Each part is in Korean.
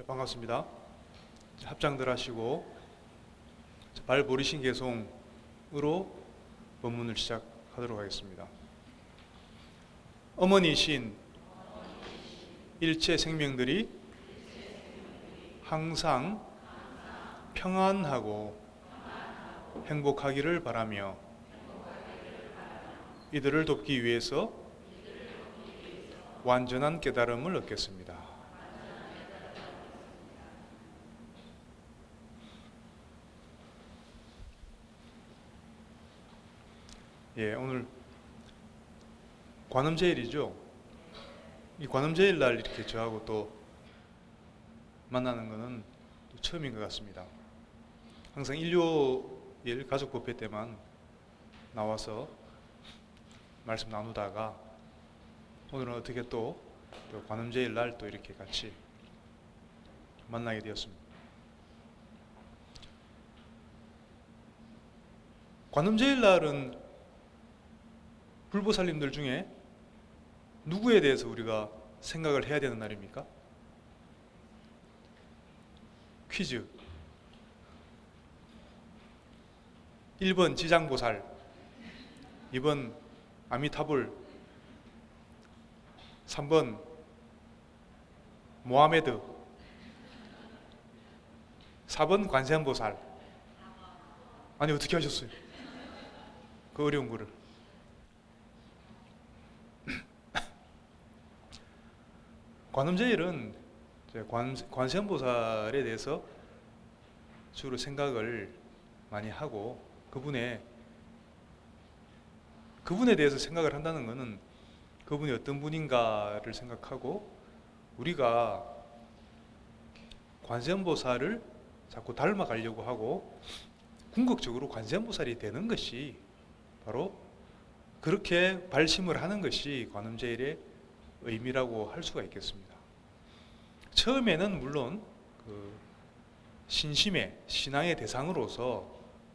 반갑습니다. 합장들 하시고 발보리신 개송으로 본문을 시작하도록 하겠습니다. 어머니신 일체 생명들이 항상 평안하고 행복하기를 바라며 이들을 돕기 위해서 완전한 깨달음을 얻겠습니다. 오늘 관음제일이죠. 이 관음제일 날 이렇게 저하고 또 만나는 것은 또 처음인 것 같습니다. 항상 일요일 가족법회 때만 나와서 말씀 나누다가 오늘은 어떻게 또 관음제일 날 또 이렇게 같이 만나게 되었습니다. 관음제일 날은 불보살님들 중에 누구에 대해서 우리가 생각을 해야 되는 날입니까? 퀴즈. 1번 지장보살, 2번 아미타불, 3번 모하메드, 4번 관세음보살. 아니 어떻게 하셨어요? 그 어려운 거를. 관음제일은 관세음보살에 대해서 주로 생각을 많이 하고 그분에 대해서 생각을 한다는 것은 그분이 어떤 분인가를 생각하고 우리가 관세음보살을 자꾸 닮아가려고 하고 궁극적으로 관세음보살이 되는 것이 바로 그렇게 발심을 하는 것이 관음제일의 의미라고 할 수가 있겠습니다. 처음에는 물론 신심의 신앙의 대상으로서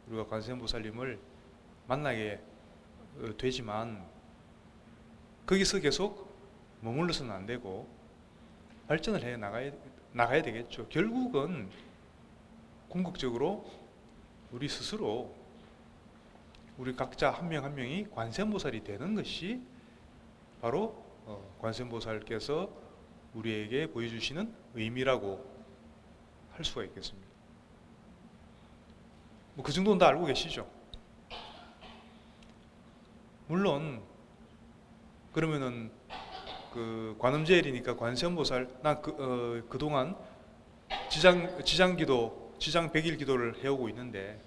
우리가 관세음보살님을 만나게 되지만 거기서 계속 머물러서는 안 되고 발전을 해 나가야 되겠죠. 결국은 궁극적으로 우리 스스로 우리 각자 한 명 한 명이 관세음보살이 되는 것이 바로 관세음보살께서 우리에게 보여주시는 의미라고 할 수가 있겠습니다. 그 정도는 다 알고 계시죠? 물론 그러면은 그 관음제일이니까 관세음보살 난 그동안 지장기도 지장 100일 기도를 해오고 있는데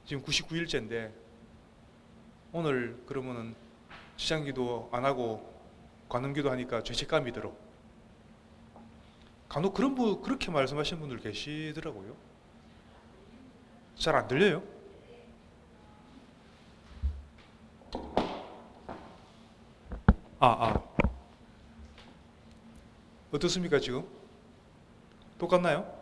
지금 99일째인데 오늘 그러면은 지장기도 안 하고 관음기도 하니까 죄책감이 들어. 간혹 그렇게 말씀하시는 분들 계시더라고요. 잘 안 들려요? 어떻습니까 지금? 똑같나요?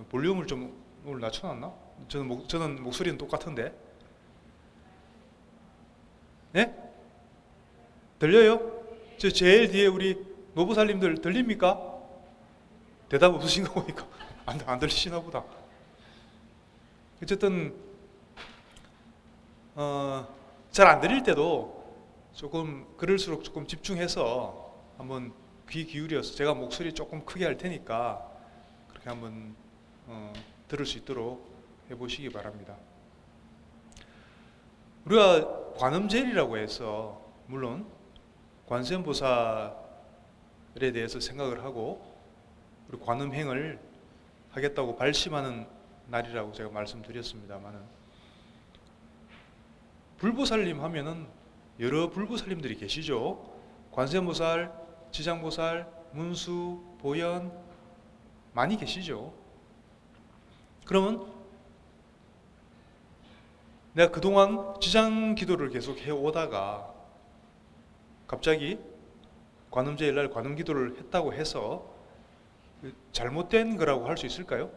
볼륨을 좀 오늘 낮춰놨나? 저는 목소리는 똑같은데. 네? 들려요? 저 제일 뒤에 우리 노부살님들 들립니까? 대답 없으신 거 보니까 안 들리시나 보다. 어쨌든 잘 안 들릴 때도 조금 그럴수록 조금 집중해서 한번 귀 기울여서 제가 목소리 조금 크게 할 테니까 그렇게 한번 들을 수 있도록 해보시기 바랍니다. 우리가 관음제일이라고 해서 물론 관세음보살에 대해서 생각을 하고 우리 관음행을 하겠다고 발심하는 날이라고 제가 말씀드렸습니다만은 불보살님 하면은 여러 불보살님들이 계시죠. 관세음보살, 지장보살, 문수, 보현 많이 계시죠. 그러면 내가 그동안 지장 기도를 계속 해오다가 갑자기 관음제일날 관음 기도를 했다고 해서 잘못된 거라고 할 수 있을까요?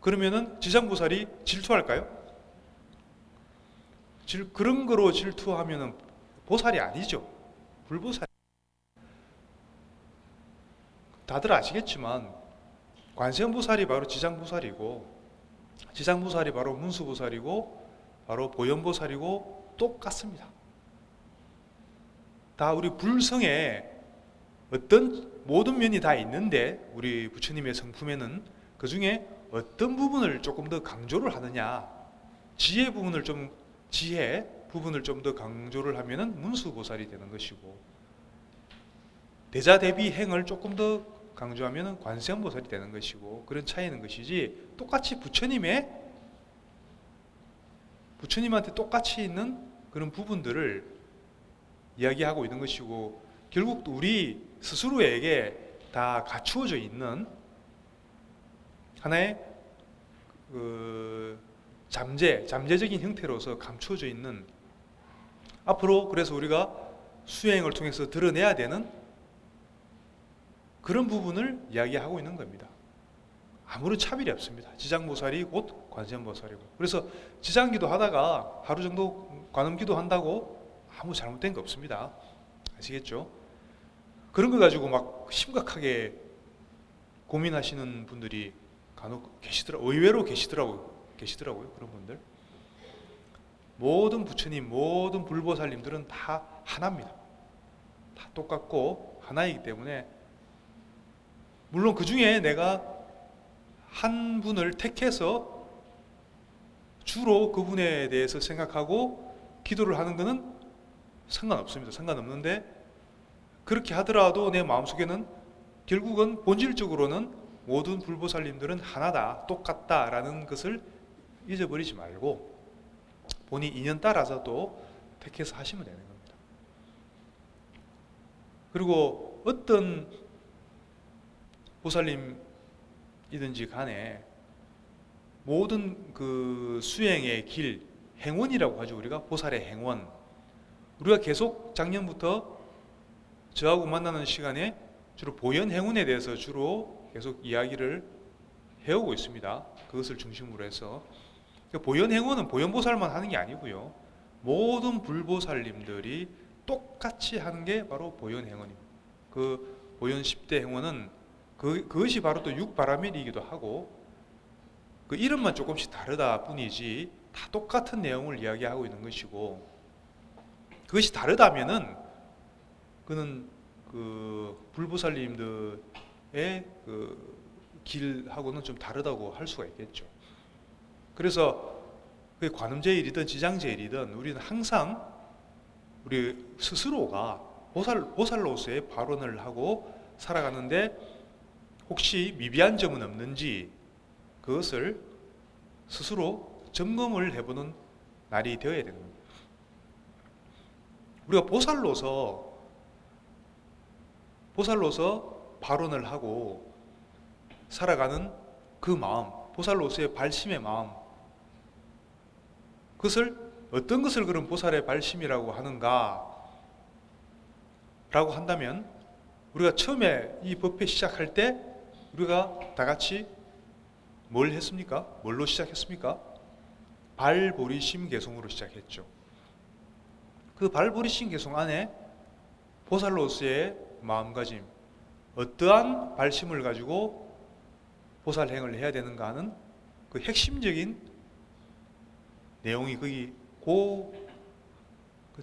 그러면은 지장보살이 질투할까요? 그런 거로 질투하면은 보살이 아니죠. 불보살. 다들 아시겠지만 관세음보살이 바로 지장보살이고, 지장보살이 바로 문수보살이고, 바로 보현보살이고 똑같습니다. 다 우리 불성에 어떤 모든 면이 다 있는데, 우리 부처님의 성품에는 그 중에 어떤 부분을 조금 더 강조를 하느냐, 지혜 부분을 좀 더 강조를 하면은 문수보살이 되는 것이고, 대자대비 행을 조금 더 강조하면은 관세음보살이 되는 것이고, 그런 차이는 것이지, 똑같이 부처님한테 똑같이 있는 그런 부분들을 이야기하고 있는 것이고, 결국 우리 스스로에게 다 갖추어져 있는 하나의 잠재적인 형태로서 감추어져 있는, 앞으로 그래서 우리가 수행을 통해서 드러내야 되는 그런 부분을 이야기하고 있는 겁니다. 아무런 차별이 없습니다. 지장보살이 곧 관세음보살이고, 그래서 지장기도 하다가 하루 정도 관음기도 한다고 아무 잘못된 거 없습니다. 아시겠죠? 그런 거 가지고 막 심각하게 고민하시는 분들이 간혹 의외로 계시더라고요. 그런 분들. 모든 부처님, 모든 불보살님들은 다 하나입니다. 다 똑같고 하나이기 때문에, 물론 그 중에 내가 한 분을 택해서 주로 그분에 대해서 생각하고 기도를 하는 것은 상관없습니다. 상관없는데, 그렇게 하더라도 내 마음속에는 결국은 본질적으로는 모든 불보살님들은 하나다, 똑같다라는 것을 잊어버리지 말고 본인 인연 따라서 또 택해서 하시면 되는 겁니다. 그리고 어떤 보살님이든지 간에 모든 그 수행의 길, 행원이라고 하죠. 우리가 보살의 행원. 우리가 계속 작년부터 저하고 만나는 시간에 주로 보현 행운에 대해서 주로 계속 이야기를 해오고 있습니다. 그것을 중심으로 해서 보현 행운은 보현보살만 하는 게 아니고요, 모든 불보살님들이 똑같이 하는 게 바로 보현 행운입니다. 그 보현 10대 행운은 그것이 바로 또 육바라밀이기도 하고, 그 이름만 조금씩 다르다 뿐이지 다 똑같은 내용을 이야기하고 있는 것이고, 그것이 다르다면은 그는 그 불보살님들의 그 길하고는 좀 다르다고 할 수가 있겠죠. 그래서 그 관음제일이든 지장제일이든 우리는 항상 우리 스스로가 보살로서의 발언을 하고 살아가는데, 혹시 미비한 점은 없는지 그것을 스스로 점검을 해보는 날이 되어야 되는 겁니다. 우리가 보살로서 발언을 하고 살아가는 그 마음, 보살로서의 발심의 마음, 그것을 어떤 것을 그런 보살의 발심이라고 하는가 라고 한다면, 우리가 처음에 이 법회 시작할 때 우리가 다 같이 뭘 했습니까? 뭘로 시작했습니까? 발보리심 개송으로 시작했죠. 그 발보리심 개송 안에 보살로서의 마음가짐, 어떠한 발심을 가지고 보살행을 해야 되는가 하는 그 핵심적인 내용이 거기 그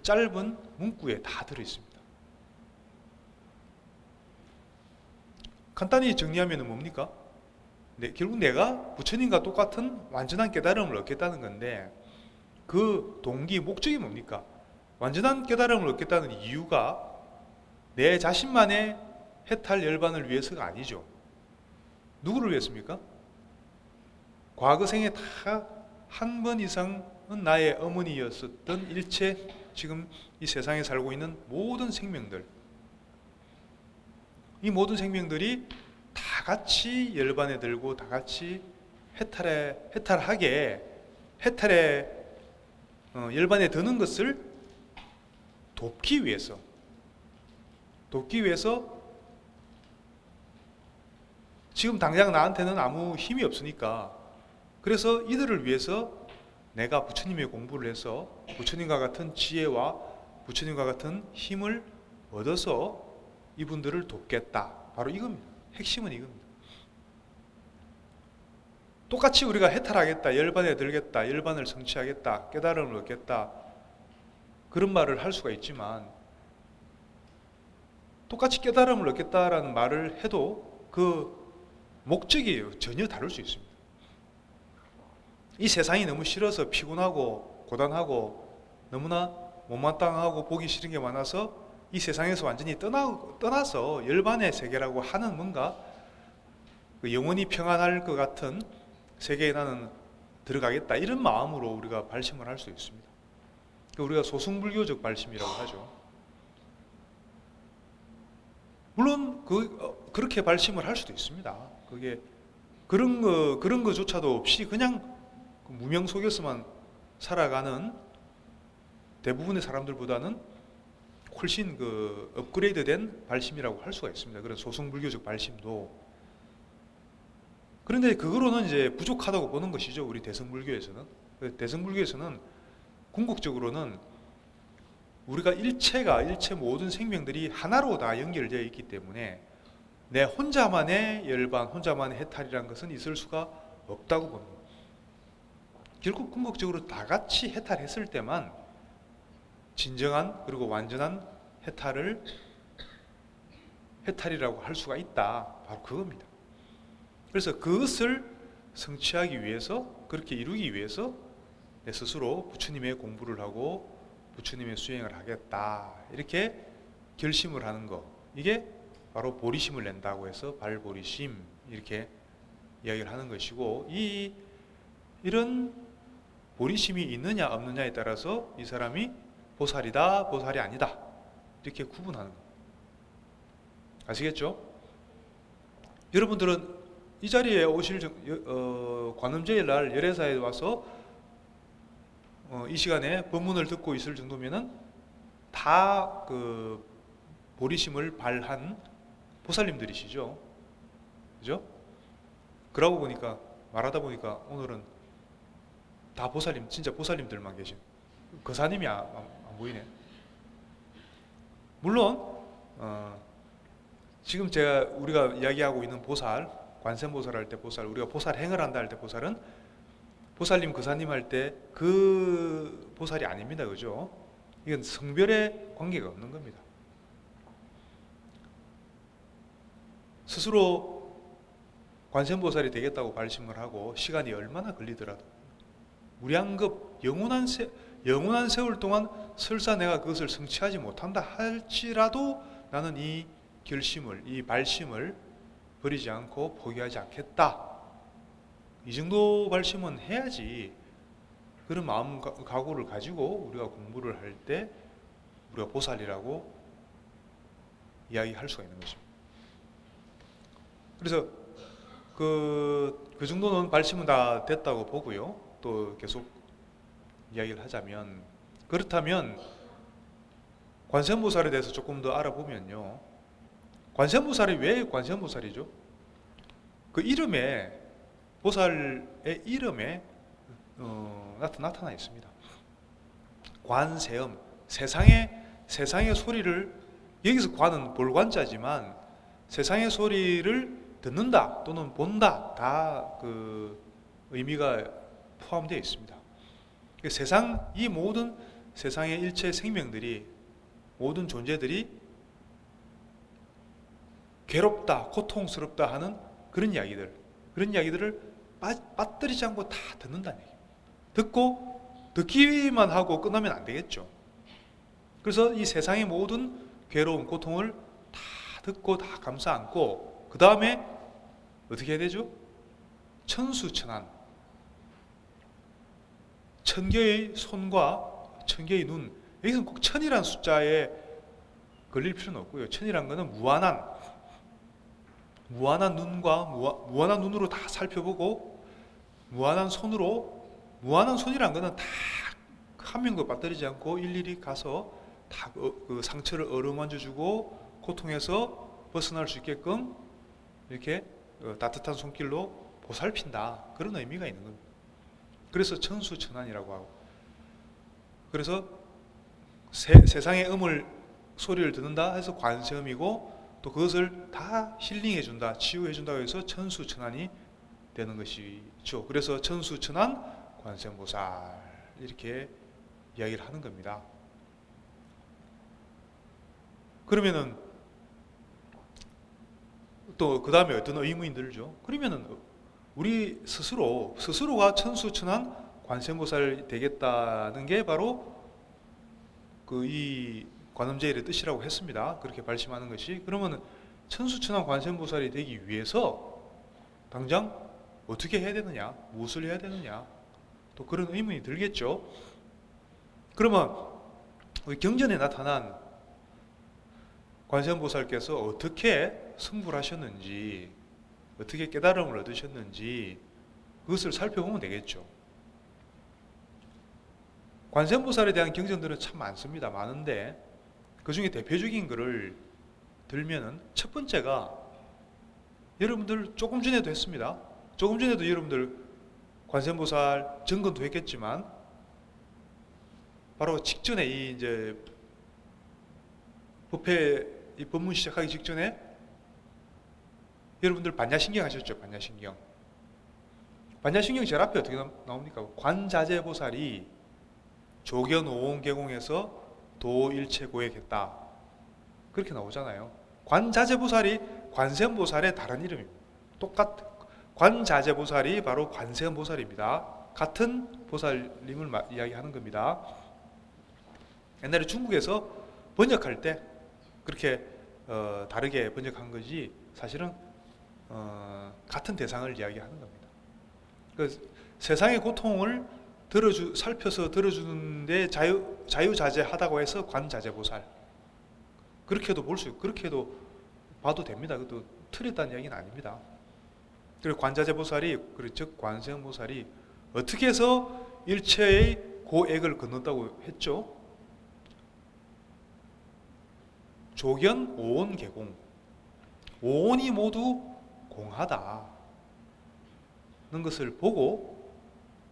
짧은 문구에 다 들어있습니다. 간단히 정리하면 뭡니까? 결국 내가 부처님과 똑같은 완전한 깨달음을 얻겠다는 건데, 그 동기, 목적이 뭡니까? 완전한 깨달음을 얻겠다는 이유가 내 자신만의 해탈 열반을 위해서가 아니죠. 누구를 위해서입니까? 과거 생에 다 한 번 이상은 나의 어머니였었던 일체 지금 이 세상에 살고 있는 모든 생명들, 이 모든 생명들이 다 같이 열반에 들고 다 같이 해탈에 열반에 드는 것을 돕기 위해서 지금 당장 나한테는 아무 힘이 없으니까, 그래서 이들을 위해서 내가 부처님의 공부를 해서 부처님과 같은 지혜와 부처님과 같은 힘을 얻어서 이분들을 돕겠다. 바로 이겁니다. 핵심은 이겁니다. 똑같이 우리가 해탈하겠다, 열반에 들겠다, 열반을 성취하겠다, 깨달음을 얻겠다, 그런 말을 할 수가 있지만, 똑같이 깨달음을 얻겠다라는 말을 해도 그 목적이 전혀 다를 수 있습니다. 이 세상이 너무 싫어서 피곤하고 고단하고 너무나 못마땅하고 보기 싫은 게 많아서 이 세상에서 완전히 떠나서 열반의 세계라고 하는 뭔가 영원히 평안할 것 같은 세계에 나는 들어가겠다, 이런 마음으로 우리가 발심을 할 수 있습니다. 우리가 소승불교적 발심이라고 하죠. 물론 그렇게 발심을 할 수도 있습니다. 그게 그런 거조차도 없이 그냥 무명 속에서만 살아가는 대부분의 사람들보다는 훨씬 업그레이드된 발심이라고 할 수가 있습니다. 그런 소승불교적 발심도. 그런데 그거로는 이제 부족하다고 보는 것이죠. 우리 대승불교에서는. 대승불교에서는 궁극적으로는 우리가 일체 모든 생명들이 하나로 다 연결되어 있기 때문에 내 혼자만의 열반, 혼자만의 해탈이라는 것은 있을 수가 없다고 보는 겁니다. 결국 궁극적으로 다 같이 해탈했을 때만 진정한 그리고 완전한 해탈이라고 할 수가 있다. 바로 그겁니다. 그래서 그것을 성취하기 위해서, 그렇게 이루기 위해서 내 스스로 부처님의 공부를 하고 부처님의 수행을 하겠다, 이렇게 결심을 하는 것, 이게 바로 보리심을 낸다고 해서 발보리심, 이렇게 이야기를 하는 것이고, 이런 보리심이 있느냐 없느냐에 따라서 이 사람이 보살이다, 보살이 아니다, 이렇게 구분하는 것. 아시겠죠? 여러분들은 이 자리에 오실 관음제일 날 열애사에 와서 이 시간에 법문을 듣고 있을 정도면은 다 그 보리심을 발한 보살님들이시죠. 그죠? 그러고 보니까, 말하다 보니까 오늘은 다 보살님, 진짜 보살님들만 계신, 거사님이 안 보이네. 물론 지금 우리가 이야기하고 있는 보살, 관세음보살 할 때 보살, 우리가 보살 행을 한다 할 때 보살은 보살님, 거사님 할 때 그 보살이 아닙니다. 그죠? 이건 성별의 관계가 없는 겁니다. 스스로 관세음보살이 되겠다고 발심을 하고 시간이 얼마나 걸리더라도 무량급 영원한 세월 동안 설사 내가 그것을 성취하지 못한다 할지라도 나는 이 결심을, 이 발심을 버리지 않고 포기하지 않겠다, 이 정도 발심은 해야지 그런 마음 각오를 가지고 우리가 공부를 할 때 우리가 보살이라고 이야기할 수가 있는 것입니다. 그래서 그 정도는 발심은 다 됐다고 보고요. 또 계속 이야기를 하자면, 그렇다면 관세음보살에 대해서 조금 더 알아보면요, 관세음보살이 왜 관세음보살이죠? 그 이름에, 보살의 이름에 나타나 있습니다. 관세음, 세상의 소리를, 여기서 관은 볼관자지만 세상의 소리를 듣는다 또는 본다, 다 그 의미가 포함되어 있습니다. 이 모든 세상의 일체 생명들이, 모든 존재들이 괴롭다, 고통스럽다 하는 그런 이야기들을 빠뜨리지 않고 다 듣는다는 얘기입니다. 듣기만 하고 끝나면 안 되겠죠. 그래서 이 세상의 모든 괴로움, 고통을 다 듣고 다 감싸 안고, 그 다음에 어떻게 해야 되죠? 천수천안, 천개의 손과 천개의 눈, 여기서는 꼭 천이라는 숫자에 걸릴 필요는 없고요. 천이라는 것은 무한한 눈과 무한한 눈으로 다 살펴보고, 무한한 손이라는 것은 다 한 명도 빠뜨리지 않고 일일이 가서 다 그 상처를 어루만져주고 고통에서 벗어날 수 있게끔 이렇게 따뜻한 손길로 보살핀다, 그런 의미가 있는 겁니다. 그래서 천수천안이라고 하고, 그래서 세상의 음을 소리를 듣는다 해서 관세음이고, 또 그것을 다 힐링해준다, 치유해준다고 해서 천수천안이 되는 것이죠. 그래서 천수천안 관세음보살 이렇게 이야기를 하는 겁니다. 그러면은 또 그 다음에 어떤 의문이 들죠. 그러면은 우리 스스로가 천수천안 관세음보살 되겠다는 게 바로 그 이 관음제일의 뜻이라고 했습니다. 그렇게 발심하는 것이. 그러면 천수천안 관세음보살이 되기 위해서 당장 어떻게 해야 되느냐, 무엇을 해야 되느냐, 또 그런 의문이 들겠죠. 그러면 경전에 나타난 관세음보살께서 어떻게 승부를 하셨는지, 어떻게 깨달음을 얻으셨는지 그것을 살펴보면 되겠죠. 관세음보살에 대한 경전들은 참 많습니다. 많은데 그 중에 대표적인 것을 들면은 첫 번째가, 여러분들 조금 전에도 했습니다. 조금 전에도 여러분들 관세음보살 점검도 했겠지만, 바로 직전에 이 이제 법회 이 법문 시작하기 직전에 여러분들 반야신경 하셨죠? 반야신경. 반야신경 제일 앞에 어떻게 나옵니까? 관자재보살이 조견오온계공에서 도일체고액했다, 그렇게 나오잖아요. 관자재보살이 관세음보살의 다른 이름입니다. 관자재보살이 바로 관세음보살입니다. 같은 보살님을 이야기하는 겁니다. 옛날에 중국에서 번역할 때 그렇게 다르게 번역한 거지, 사실은 같은 대상을 이야기하는 겁니다. 그 세상의 고통을 살펴서 들어주는데 자유자재하다고 해서 관자재보살, 그렇게도 그렇게도 봐도 됩니다. 그것도 틀렸다는 이야기는 아닙니다. 그리고 관자재보살이, 즉 관세음보살이 어떻게 해서 일체의 고액을 건넜다고 했죠? 조견 오온 계공, 오온이 모두 공하다는 것을 보고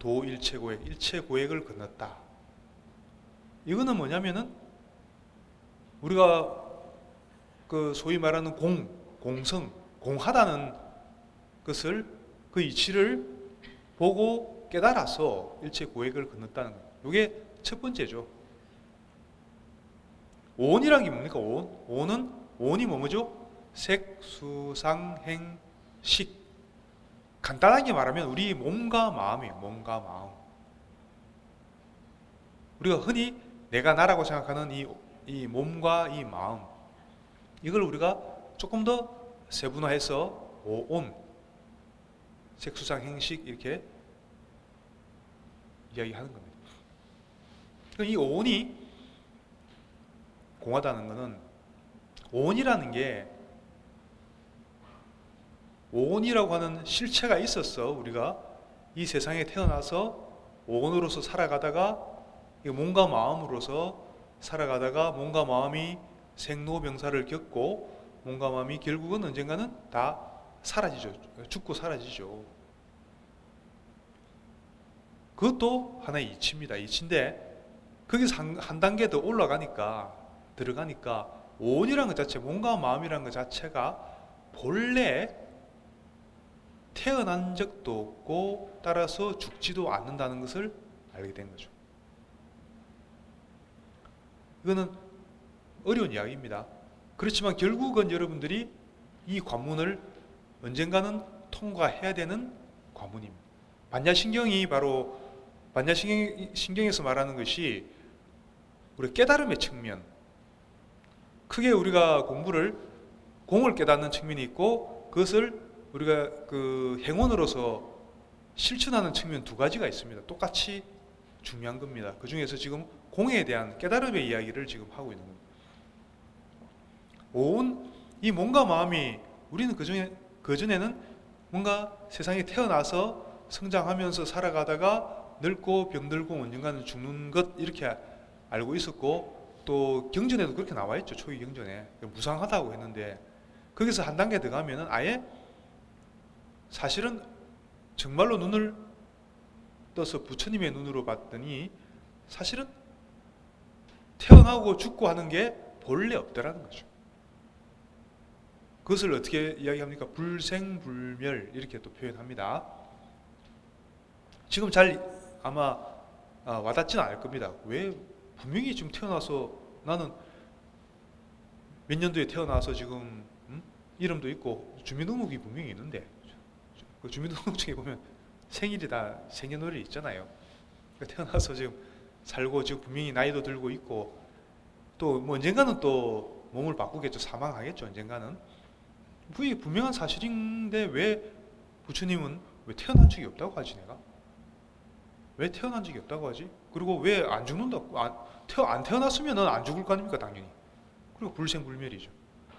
도일체고액, 일체고액을 건넜다. 이거는 뭐냐면은 우리가 그 소위 말하는 공성, 공하다는 것을, 그 이치를 보고 깨달아서 일체고액을 건넜다는 거예요. 이게 첫 번째죠. 오온이란 게 뭡니까? 오온이 뭐죠? 색수상행식. 간단하게 말하면 우리 몸과 마음이에요. 몸과 마음. 우리가 흔히 내가 나라고 생각하는 이 몸과 이 마음, 이걸 우리가 조금 더 세분화해서 오온, 색수상행식 이렇게 이야기하는 겁니다. 이 오온이 공하다는 것은, 오온이라는 게, 오온이라고 하는 실체가 있었어. 우리가 이 세상에 태어나서 오온으로서 살아가다가, 몸과 마음으로서 살아가다가 몸과 마음이 생로병사를 겪고 몸과 마음이 결국은 언젠가는 다 사라지죠. 죽고 사라지죠. 그것도 하나의 이치입니다. 이치인데 거기서 한 단계 더 들어가니까 오온이라는 것 자체, 몸과 마음이라는 것 자체가 본래 태어난 적도 없고 따라서 죽지도 않는다는 것을 알게 된 거죠. 이거는 어려운 이야기입니다. 그렇지만 결국은 여러분들이 이 관문을 언젠가는 통과해야 되는 관문입니다. 반야신경이 바로, 반야신경에서 말하는 것이 우리 깨달음의 측면, 크게 우리가 공을 깨닫는 측면이 있고, 그것을 우리가 그 행원으로서 실천하는 측면 두 가지가 있습니다. 똑같이 중요한 겁니다. 그 중에서 지금 공에 대한 깨달음의 이야기를 지금 하고 있는 겁니다. 오온, 이 몸과 마음이, 우리는 그전에는 뭔가 세상에 태어나서 성장하면서 살아가다가 늙고 병들고 언젠가는 죽는 것, 이렇게 알고 있었고, 또 경전에도 그렇게 나와 있죠. 초기 경전에 무상하다고 했는데, 거기서 한 단계 더 가면은 아예 사실은 정말로 눈을 떠서 부처님의 눈으로 봤더니 사실은 태어나고 죽고 하는 게 본래 없다라는 거죠. 그것을 어떻게 이야기합니까? 불생불멸 이렇게 또 표현합니다. 지금 잘 아마 와닿지는 않을 겁니다. 왜 분명히 지금 태어나서 나는 몇 년도에 태어나서 지금 이름도 있고 주민등록이 분명히 있는데 그 주민등록증에 보면 생일이 다 생년월일 있잖아요. 그러니까 태어나서 지금 살고 지금 분명히 나이도 들고 있고 또 뭐 언젠가는 또 몸을 바꾸겠죠. 사망하겠죠. 언젠가는. 그게 분명한 사실인데 왜 부처님은 왜 태어난 적이 없다고 하지 내가? 왜 태어난 적이 없다고 하지? 그리고 왜 안 죽는다고? 안 태어났으면 안 죽을 거 아닙니까 당연히. 그리고 불생불멸이죠.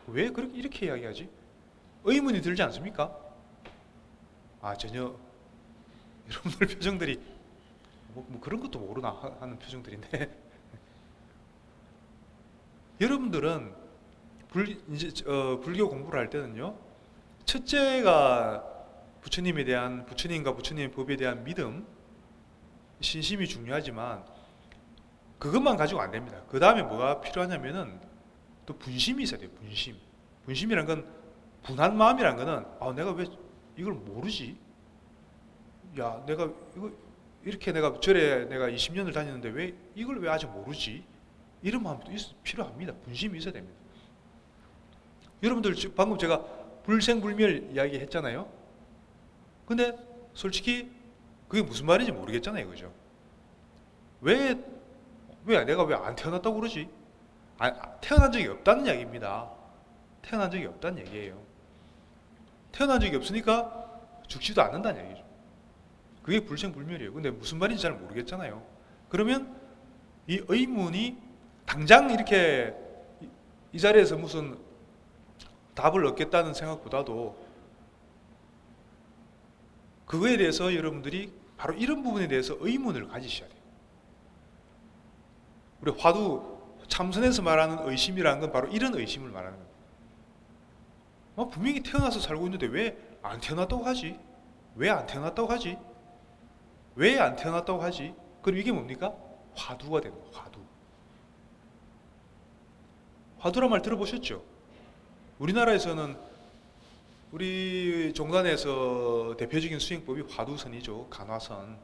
왜 그렇게 이렇게 이야기하지? 의문이 들지 않습니까? 전혀 여러분들 표정들이 뭐 그런 것도 모르나 하는 표정들인데 여러분들은 불교 공부를 할 때는요, 첫째가 부처님과 부처님의 법에 대한 믿음, 신심이 중요하지만 그것만 가지고 안 됩니다. 그 다음에 뭐가 필요하냐면은 또 분심이 있어야 돼요. 분심이란 건 분한 마음이란 거는 내가 왜 이걸 모르지? 야, 내가 이거 이렇게 내가 절에 내가 20년을 다녔는데 왜 이걸 왜 아직 모르지? 이런 마음도 필요합니다. 분심이 있어야 됩니다. 여러분들 방금 제가 불생불멸 이야기 했잖아요. 근데 솔직히 그게 무슨 말인지 모르겠잖아요. 그죠? 왜 내가 왜 안 태어났다고 그러지? 태어난 적이 없다는 이야기입니다. 태어난 적이 없다는 얘기예요. 태어난 적이 없으니까 죽지도 않는다는 얘기죠. 그게 불생불멸이에요. 근데 무슨 말인지 잘 모르겠잖아요. 그러면 이 의문이 당장 이렇게 이 자리에서 무슨 답을 얻겠다는 생각보다도 그거에 대해서 여러분들이 바로 이런 부분에 대해서 의문을 가지셔야 돼요. 우리 화두 참선에서 말하는 의심이라는 건 바로 이런 의심을 말하는 거예요. 분명히 태어나서 살고 있는데 왜 안 태어났다고 하지? 왜 안 태어났다고 하지? 왜 안 태어났다고 하지? 그럼 이게 뭡니까? 화두가 되는 거예요. 화두란 말 들어보셨죠? 우리나라에서는 우리 종단에서 대표적인 수행법이 화두선이죠. 간화선.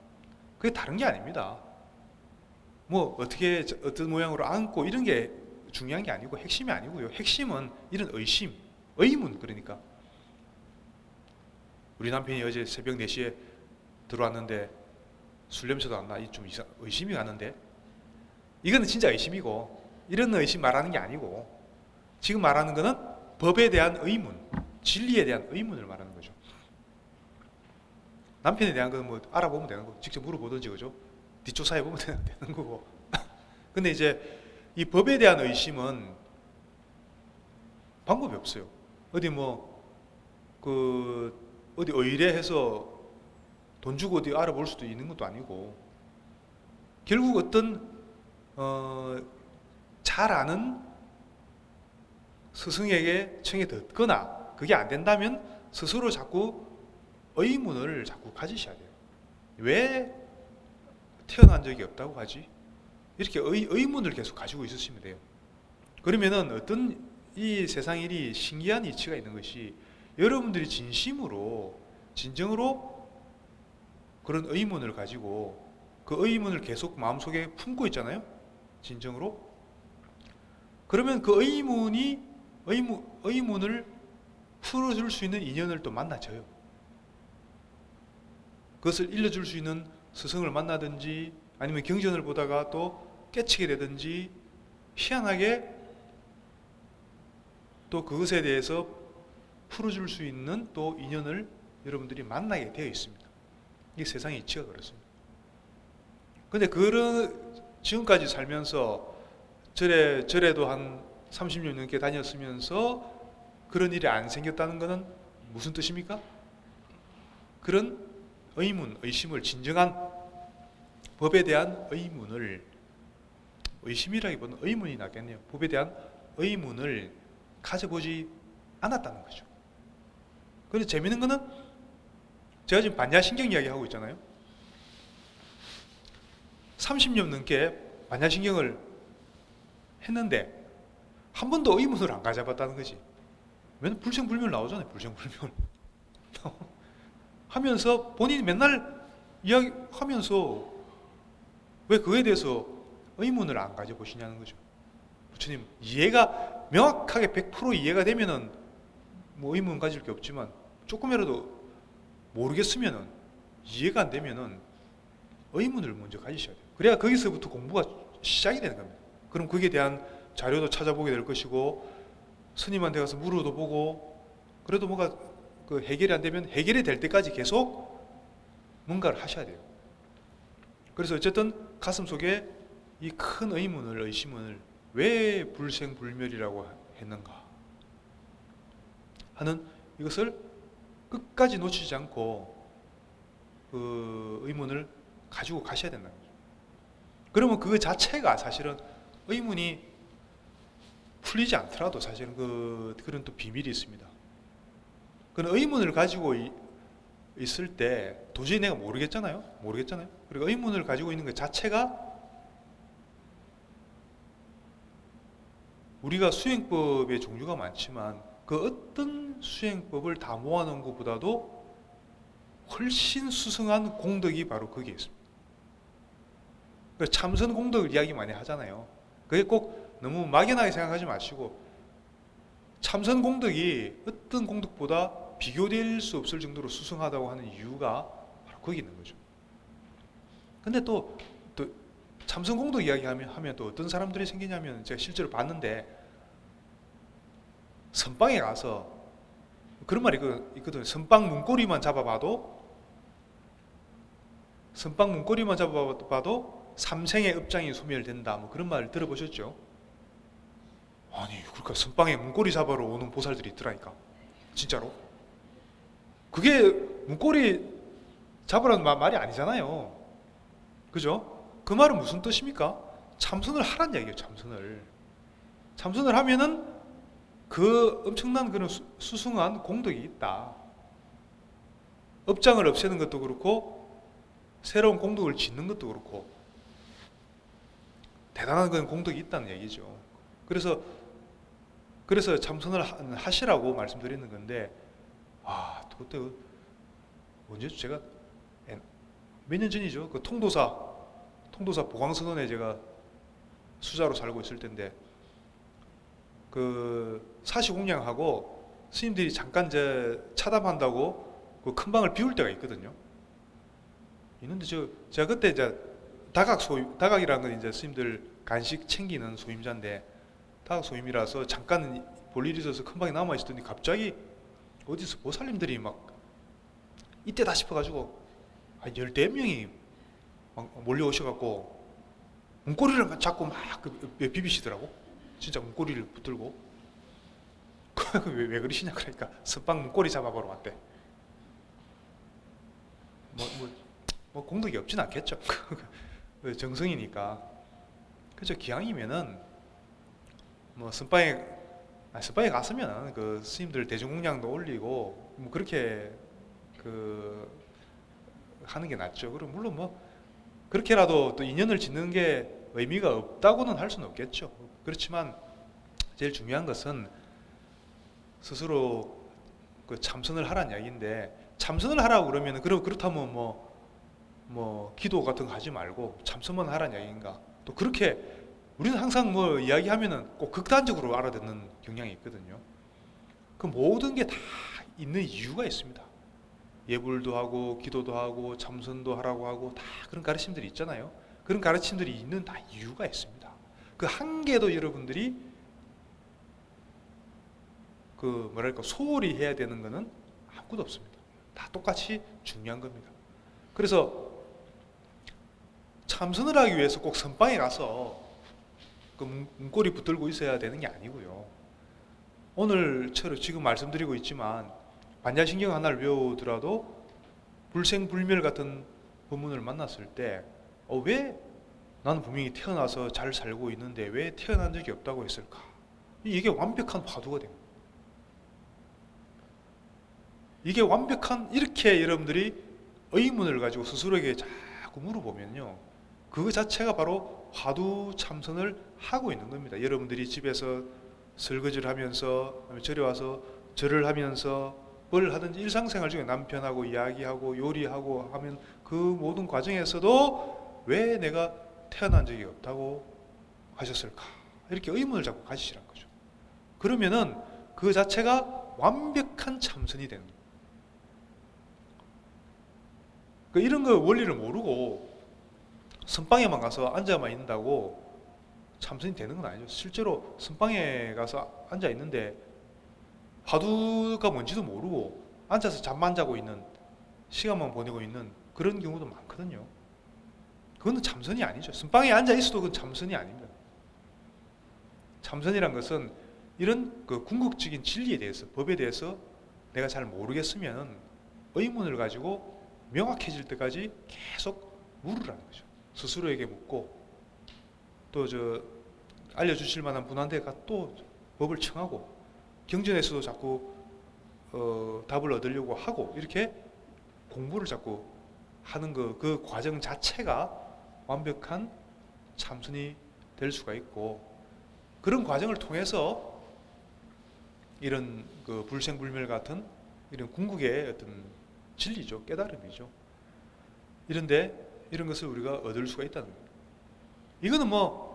그게 다른 게 아닙니다. 뭐 어떻게 어떤 모양으로 앉고 이런 게 중요한 게 아니고 핵심이 아니고요. 핵심은 이런 의심, 의문. 그러니까 우리 남편이 어제 새벽 4시에 들어왔는데 술 냄새도 안 나. 좀 의심이 가는데 이거는 진짜 의심이고 이런 의심 말하는 게 아니고 지금 말하는 거는 법에 대한 의문, 진리에 대한 의문을 말하는 거죠. 남편에 대한 건 뭐 알아보면 되는 거고 직접 물어보든지 그죠? 뒷조사해 보면 되는 거고. 근데 이제 이 법에 대한 의심은 방법이 없어요. 어디 어디 의뢰해서 돈 주고 어디 알아볼 수도 있는 것도 아니고 결국 어떤 잘 아는 스승에게 청해 듣거나 그게 안 된다면 스스로 자꾸 의문을 자꾸 가지셔야 돼요. 왜 태어난 적이 없다고 하지? 이렇게 의문을 계속 가지고 있으시면 돼요. 그러면은 어떤 이 세상 일이 신기한 이치가 있는 것이 여러분들이 진정으로 그런 의문을 가지고 그 의문을 계속 마음속에 품고 있잖아요. 진정으로. 그러면 그 의문을 풀어줄 수 있는 인연을 또 만나져요. 그것을 일러줄 수 있는 스승을 만나든지 아니면 경전을 보다가 또 깨치게 되든지 희한하게 또 그것에 대해서 풀어줄 수 있는 또 인연을 여러분들이 만나게 되어 있습니다. 이게 세상의 이치가 그렇습니다. 근데 지금까지 살면서 절에도 한 30년 넘게 다녔으면서 그런 일이 안 생겼다는 것은 무슨 뜻입니까? 그런 의심을 진정한 법에 대한 의심이라기보다는 의문이 낫겠네요. 법에 대한 의문을 가져보지 않았다는 거죠. 그런데 재밌는 거는 제가 지금 반야신경 이야기하고 있잖아요. 30년 넘게 반야신경을 했는데 한 번도 의문을 안 가져봤다는 거지. 맨날 불생불멸 나오잖아요. 불생불멸 하면서 본인이 맨날 이야기하면서 왜 그거에 대해서 의문을 안 가져보시냐는 거죠. 부처님 이해가 명확하게 100% 이해가 되면은 뭐 의문 가질 게 없지만 조금이라도 모르겠으면은 이해가 안 되면은 의문을 먼저 가지셔야 돼요. 그래야 거기서부터 공부가 시작이 되는 겁니다. 그럼 거기에 대한 자료도 찾아보게 될 것이고 스님한테 가서 물어도 보고 그래도 뭔가 그 해결이 안 되면 해결이 될 때까지 계속 뭔가를 하셔야 돼요. 그래서 어쨌든 가슴 속에 이 큰 의문을 의심을 왜 불생불멸이라고 했는가 하는 이것을 끝까지 놓치지 않고 그 의문을 가지고 가셔야 된다는 거죠. 그러면 그 자체가 사실은 의문이 풀리지 않더라도 사실은 그런 또 비밀이 있습니다. 그런 의문을 가지고 있을 때 도저히 내가 모르겠잖아요. 그리고 의문을 가지고 있는 것 자체가 우리가 수행법의 종류가 많지만 그 어떤 수행법을 다 모아놓은 것보다도 훨씬 수승한 공덕이 바로 거기에 있습니다. 참선 공덕을 이야기 많이 하잖아요. 그게 꼭 너무 막연하게 생각하지 마시고 참선 공덕이 어떤 공덕보다 비교될 수 없을 정도로 수승하다고 하는 이유가 바로 거기 있는 거죠. 근데 또 참선 공덕 이야기하면 또 어떤 사람들이 생기냐면 제가 실제로 봤는데 선방에 가서 그런 말이 있거든요. 선방 문고리만 잡아봐도 삼생의 업장이 소멸된다. 뭐 그런 말 들어보셨죠? 아니 그러니까 선방에 문고리 잡으러 오는 보살들이 있더라니까. 진짜로. 그게 문고리 잡으라는 말이 아니잖아요. 그죠? 그 말은 무슨 뜻입니까? 참선을 하란 얘기예요. 참선을 하면은 그 엄청난 그런 수승한 공덕이 있다. 업장을 없애는 것도 그렇고 새로운 공덕을 짓는 것도 그렇고 대단한 그런 공덕이 있다는 얘기죠. 그래서 참선을 하시라고 말씀드리는 건데 그때 언제죠? 제가 몇 년 전이죠. 그 통도사 보광선원에 제가 수자로 살고 있을 때인데 그 사시공양하고 스님들이 잠깐 차담한다고 그 큰 방을 비울 때가 있거든요. 있는데 제가 그때 이제 다각이라는 건 이제 스님들 간식 챙기는 소임자인데 다각 소임이라서 잠깐 볼 일이 있어서 큰 방에 남아 있었더니 갑자기 어디서 보살님들이 막 이때다 싶어가지고 한 14명이 막 몰려오셔갖고 문고리를 잡고 막 비비시더라고. 진짜 문고리를 붙들고. 왜 그러시냐 그러니까 선방 문고리 잡아보러 왔대. 뭐 공덕이 없진 않겠죠. 정성이니까. 그죠. 기왕이면은 뭐 선방에 갔으면은 그 스님들 대중공양도 올리고 뭐 그렇게 하는 게 낫죠. 그리고 물론 뭐 그렇게라도 또 인연을 짓는 게 의미가 없다고는 할 수는 없겠죠. 그렇지만 제일 중요한 것은 스스로 그 참선을 하라는 이야기인데 참선을 하라고 그러면 그렇다면 뭐 기도 같은 거 하지 말고 참선만 하라는 이야기인가? 또 그렇게 우리는 항상 뭐 이야기하면은 꼭 극단적으로 알아듣는 경향이 있거든요. 그 모든 게 다 있는 이유가 있습니다. 예불도 하고 기도도 하고 참선도 하라고 하고 다 그런 가르침들이 있잖아요. 그런 가르침들이 있는 다 이유가 있습니다. 그 한 개도 여러분들이 소홀히 해야 되는 거는 아무것도 없습니다. 다 똑같이 중요한 겁니다. 그래서 참선을 하기 위해서 꼭 선방에 가서 그 문고리 붙들고 있어야 되는 게 아니고요. 오늘처럼 지금 말씀드리고 있지만 반야신경 하나를 외우더라도 불생불멸 같은 법문을 만났을 때 왜 나는 분명히 태어나서 잘 살고 있는데 왜 태어난 적이 없다고 했을까? 이게 완벽한 화두가 됩니다. 이게 완벽한 이렇게 여러분들이 의문을 가지고 스스로에게 자꾸 물어보면요. 그거 자체가 바로 화두 참선을 하고 있는 겁니다. 여러분들이 집에서 설거지를 하면서 절에 와서 절을 하면서 뭘 하든지 일상생활 중에 남편하고 이야기하고 요리하고 하면 그 모든 과정에서도 왜 내가 태어난 적이 없다고 하셨을까? 이렇게 의문을 자꾸 가지시란 거죠. 그러면은 그 자체가 완벽한 참선이 되는 거예요. 그러니까 이런 거 원리를 모르고 선방에만 가서 앉아만 있는다고 참선이 되는 건 아니죠. 실제로 선방에 가서 앉아 있는데 화두가 뭔지도 모르고 앉아서 잠만 자고 있는, 시간만 보내고 있는 그런 경우도 많거든요. 그거는 참선이 아니죠. 선방에 앉아 있어도 그건 참선이 아닙니다. 참선이란 것은 이런 그 궁극적인 진리에 대해서, 법에 대해서 내가 잘 모르겠으면 의문을 가지고 명확해질 때까지 계속 물으라는 거죠. 스스로에게 묻고, 또 알려주실 만한 분한테 또 법을 청하고, 경전에서도 자꾸 답을 얻으려고 하고, 이렇게 공부를 자꾸 하는 그 과정 자체가 완벽한 참선이 될 수가 있고, 그런 과정을 통해서 이런 그 불생불멸 같은 이런 궁극의 어떤 진리죠, 깨달음이죠. 이런 것을 우리가 얻을 수가 있다는 거예요. 이거는 뭐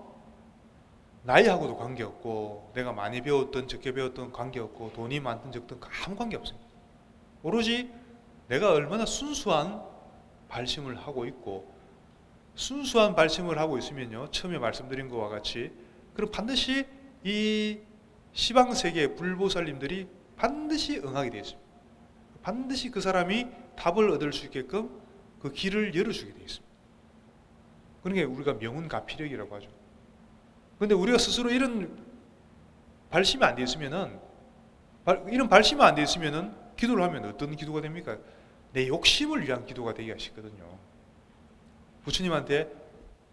나이하고도 관계없고, 내가 많이 배웠던 적게 배웠던 관계없고, 돈이 많든 적든 아무 관계없습니다. 오로지 내가 얼마나 순수한 발심을 하고 있고, 순수한 발심을 하고 있으면요, 처음에 말씀드린 것과 같이 그럼 반드시 이 시방세계의 불보살님들이 반드시 응하게 되어 있습니다. 반드시 그 사람이 답을 얻을 수 있게끔 그 길을 열어주게 되어 있습니다. 그런 게 우리가 명운가피력이라고 하죠. 그런데 우리가 스스로 이런 발심이 안 되어 있으면은, 이런 발심이 안 되어 있으면은 기도를 하면 어떤 기도가 됩니까? 내 욕심을 위한 기도가 되게 하시거든요. 부처님한테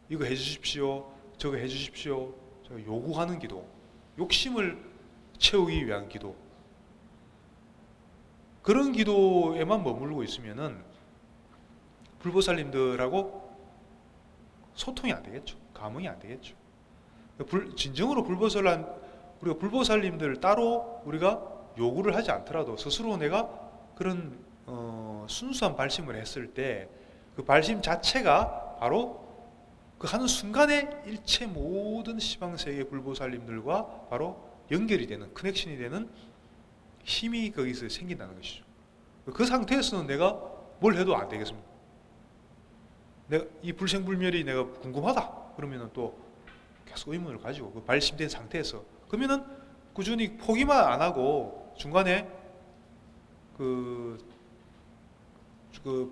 이거 해주십시오, 저거 해주십시오, 저거 요구하는 기도, 욕심을 채우기 위한 기도, 그런 기도에만 머물고 있으면은 불보살님들하고 소통이 안 되겠죠. 감흥이 안 되겠죠. 진정으로 우리가 불보살님들 따로 우리가 요구를 하지 않더라도 스스로 내가 그런 순수한 발심을 했을 때 그 발심 자체가 바로 그 하는 순간에 일체 모든 시방세계 불보살님들과 바로 연결이 되는, 커넥션이 되는 힘이 거기서 생긴다는 것이죠. 그 상태에서는 내가 뭘 해도 안 되겠습니다. 내가 이 불생불멸이 내가 궁금하다 그러면은 또 계속 의문을 가지고 그 발심된 상태에서, 그러면은 꾸준히 포기만 안 하고 중간에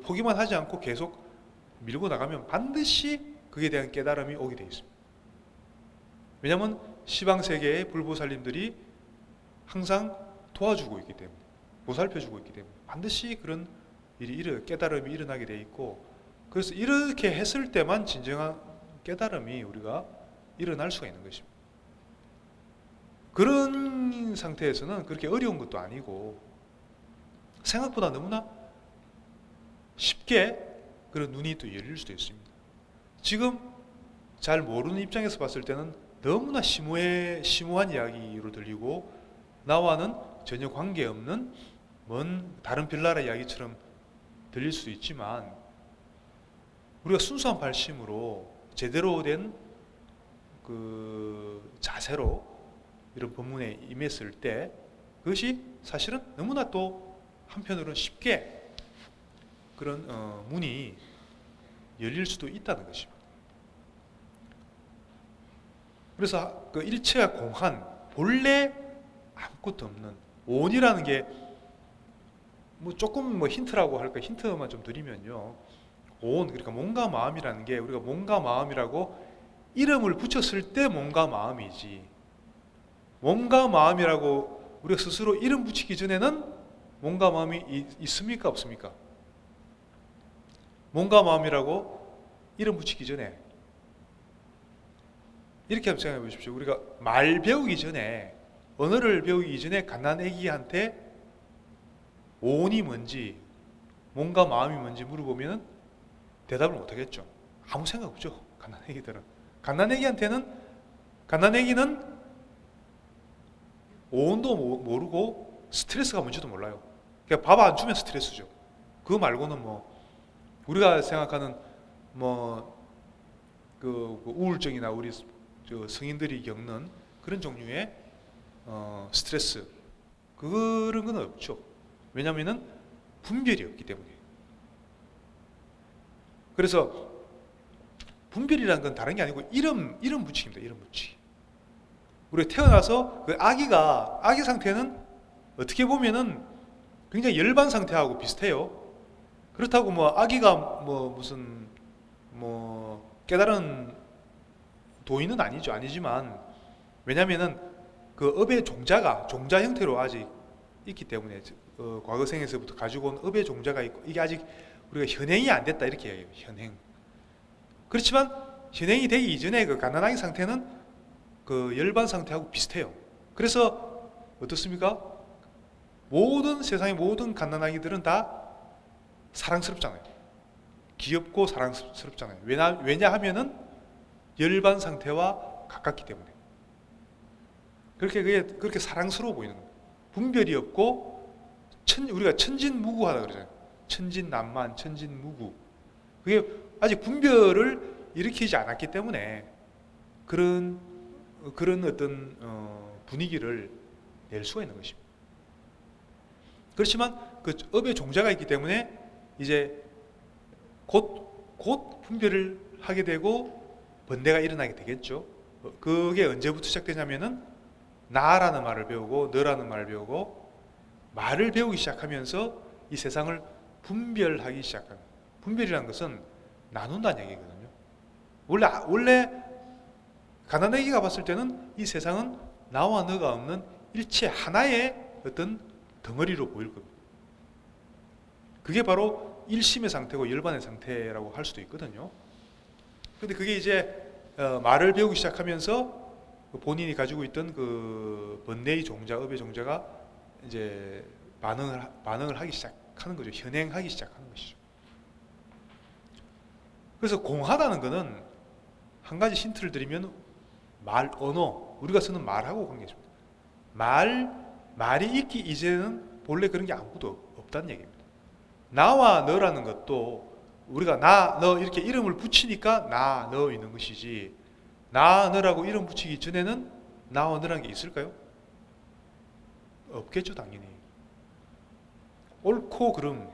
포기만 하지 않고 계속 밀고 나가면 반드시 그에 대한 깨달음이 오게 되어 있습니다. 왜냐하면 시방세계의 불보살님들이 항상 도와주고 있기 때문에, 보살펴주고 있기 때문에 반드시 그런 깨달음이 일어나게 되어 있고, 그래서 이렇게 했을 때만 진정한 깨달음이 우리가 일어날 수가 있는 것입니다. 그런 상태에서는 그렇게 어려운 것도 아니고 생각보다 너무나 쉽게 그런 눈이 또 열릴 수도 있습니다. 지금 잘 모르는 입장에서 봤을 때는 너무나 심오한 이야기로 들리고 나와는 전혀 관계없는 먼 다른 별나라 이야기처럼 들릴 수도 있지만, 우리가 순수한 발심으로 제대로 된 그 자세로 이런 법문에 임했을 때 그것이 사실은 너무나 또 한편으로는 쉽게 그런 문이 열릴 수도 있다는 것입니다. 그래서 그 일체가 공한, 본래 아무것도 없는 온이라는 게 뭐 조금 힌트라고 할까, 힌트만 좀 드리면요, 온, 그러니까 몸과 마음이라는 게, 우리가 몸과 마음이라고 이름을 붙였을 때 몸과 마음이지, 몸과 마음이라고 우리가 스스로 이름 붙이기 전에는 몸과 마음이 있습니까, 없습니까? 몸과 마음이라고 이름 붙이기 전에, 이렇게 한번 생각해 보십시오. 우리가 말 배우기 전에, 언어를 배우기 이전에 갓난 애기한테 온이 뭔지, 몸과 마음이 뭔지 물어보면 대답을 못 하겠죠. 아무 생각 없죠, 갓난 애기들은. 갓난 애기는 오온도 모르고 스트레스가 뭔지도 몰라요. 그러니까 밥 안 주면 스트레스죠. 그거 말고는 뭐 우리가 생각하는 뭐 그 우울증이나 우리 저 성인들이 겪는 그런 종류의 스트레스 그런 건 없죠. 왜냐하면은 분별이 없기 때문에. 그래서 분별이라는 건 다른 게 아니고 이름 붙이기입니다. 이름 붙이기. 우리가 태어나서 그 아기 상태는 어떻게 보면은 굉장히 열반 상태하고 비슷해요. 그렇다고 뭐 아기가 뭐 무슨 뭐 깨달은 도인은 아니지만 왜냐면은 그 업의 종자 형태로 아직 있기 때문에 과거 생에서부터 가지고 온 업의 종자가 있고 이게 아직 우리가 현행이 안 됐다 이렇게 해요. 현행. 그렇지만 현행이 되기 이전에 그 가난아기 상태는 그 열반 상태하고 비슷해요. 그래서 어떻습니까? 세상의 모든 갓난아기들은 다 사랑스럽잖아요. 귀엽고 사랑스럽잖아요. 왜냐하면은 열반 상태와 가깝기 때문에. 그렇게 사랑스러워 보이는 거예요. 분별이 없고 우리가 천진무구하다 그러잖아요. 천진난만, 천진무구. 그게 아직 분별을 일으키지 않았기 때문에 그런 어떤 분위기를 낼 수가 있는 것입니다. 그렇지만 그 업의 종자가 있기 때문에 이제 곧 분별을 하게 되고 번뇌가 일어나게 되겠죠. 그게 언제부터 시작되냐면은 나라는 말을 배우고 너라는 말을 배우고 말을 배우기 시작하면서 이 세상을 분별하기 시작합니다. 분별이라는 것은 나눈다는 얘기거든요. 원래 가난아기가 봤을 때는 이 세상은 나와 너가 없는 일체 하나의 어떤 덩어리로 보일 겁니다. 그게 바로 일심의 상태고 열반의 상태라고 할 수도 있거든요. 근데 그게 이제 말을 배우기 시작하면서 본인이 가지고 있던 그 번뇌의 종자, 업의 종자가 이제 반응을 하기 시작하는 거죠. 현행하기 시작하는 것이죠. 그래서 공하다는 것은 한 가지 힌트를 드리면 언어, 우리가 쓰는 말하고 관계입니다. 말이 있기 이전에는 본래 그런 게 아무것도 없다는 얘기입니다. 나와 너라는 것도 우리가 나, 너 이렇게 이름을 붙이니까 나, 너 있는 것이지 나, 너라고 이름 붙이기 전에는 나와 너라는 게 있을까요? 없겠죠, 당연히. 옳고 그름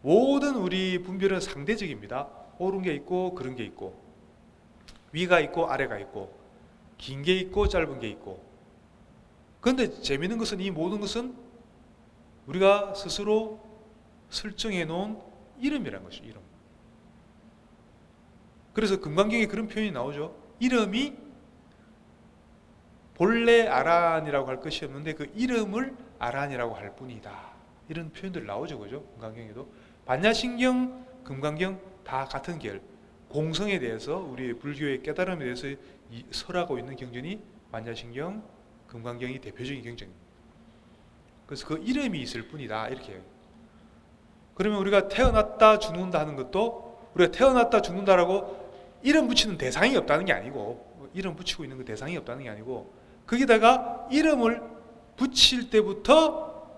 모든 우리 분별은 상대적입니다. 옳은 게 있고 그런 게 있고 위가 있고 아래가 있고 긴 게 있고 짧은 게 있고. 그런데 재미있는 것은 이 모든 것은 우리가 스스로 설정해 놓은 이름이라는 것이죠. 이름. 그래서 금강경에 그런 표현이 나오죠. 이름이 본래 아란이라고 할 것이 없는데 그 이름을 아란이라고 할 뿐이다. 이런 표현들이 나오죠. 그죠? 금강경에도. 반야신경, 금강경 다 같은 계열. 공성에 대해서 우리 불교의 깨달음에 대해서 설하고 있는 경전이 반야신경, 금강경이 대표적인 경전입니다. 그래서 그 이름이 있을 뿐이다. 이렇게. 그러면 우리가 태어났다 죽는다 하는 것도 우리가 태어났다 죽는다라고 이름 붙이는 대상이 없다는 게 아니고 이름 붙이고 있는 그 대상이 없다는 게 아니고 거기다가 이름을 붙일 때부터